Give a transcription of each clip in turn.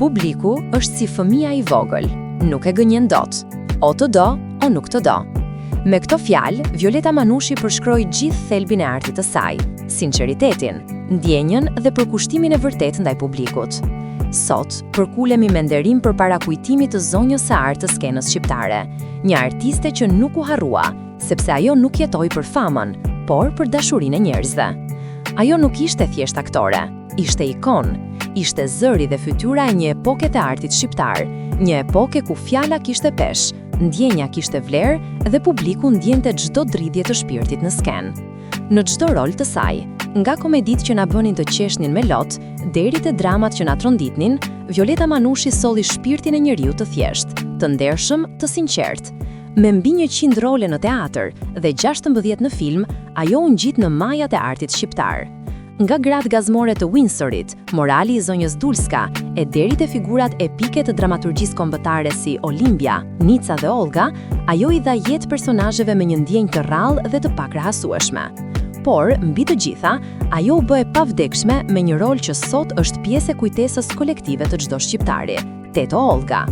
Publiku është si fëmia I vogël, nuk e gënjen dot, o të do, o nuk të do. Me këto fjalë, Violeta Manushi përshkroi gjithë thelbin e artit të saj, sinqeritetin, ndjenjën dhe përkushtimin e vërtet ndaj publikut. Sot, përkulemi me nderim përpara kujtimit të zonjës së artë të skenës shqiptare, një artiste që nuk u harrua, sepse ajo nuk jetoi për famën, por për dashurinë e njerëzve. Ajo nuk ishte thjesht aktore, ishte ikon, ishte zëri dhe fytyra e një epoke të artit shqiptar, një epoke ku fjala kishte pesh, ndjenja kishte vlerë dhe publiku ndjente çdo dridhje të shpirtit në skenë. Në çdo rol të saj, nga komeditë që na bënin të qeshnin me lot, deri te dramat që na tronditnin, Violeta Manushi solli shpirtin e njeriu të thjesht, të ndershëm, të sinqert. Me mbi 100 role në teatr dhe 16 në film, ajo u ngjit në majat e artit shqiptar. Nga gratë gazmore të Windsorit, morali I zonjës Dulska, e deri te figurat epike të dramaturgjisë kombëtare si Olimpia, Nica dhe Olga, ajo I dha jetë personazheve me një ndjenjë të rrallë dhe të pakrahasueshme. Por, mbi të gjitha, ajo u bë e pavdekshme me një rol që sot është pjesë e kujtesës kolektive të çdo shqiptari, Teto Olga.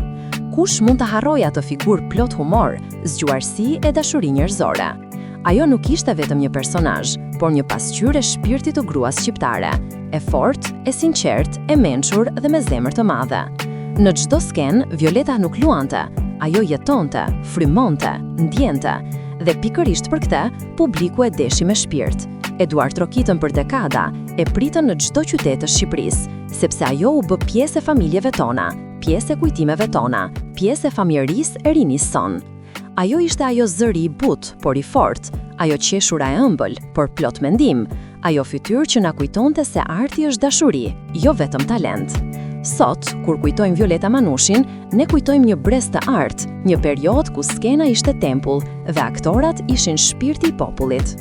Kush mund ta harrojë atë figurë plot humor, zgjuarsi e dashuri njerëzore? Ajo nuk ishte vetëm një personazh, por një pasqyrë e shpirtit të gruas shqiptare, e fortë, e sinqert, e mençur dhe me zemër të madhe. Në çdo skenë, Violeta nuk luante, ajo jetonte, frymonte, ndjente, dhe pikërisht për këtë, publiku e deshi me shpirt. Eduard trokitën për dekada, e pritën në çdo qytet të Shqipërisë, sepse ajo u bë pjesë e familjeve tona, pjesë e kujtimeve tona, pjesë e familjerisë e rinisë son. Ajo ishte ajo zëri I butë, por I fortë, ajo qeshura e ëmbël, por plot mendim, ajo fytyrë që na kujtonte se arti është dashuri, jo vetëm talent. Sot, kur kujtojmë Violeta Manushin, ne kujtojmë një brez të artë, një periudhë ku skena ishte tempull dhe aktorat ishin shpirti I popullit.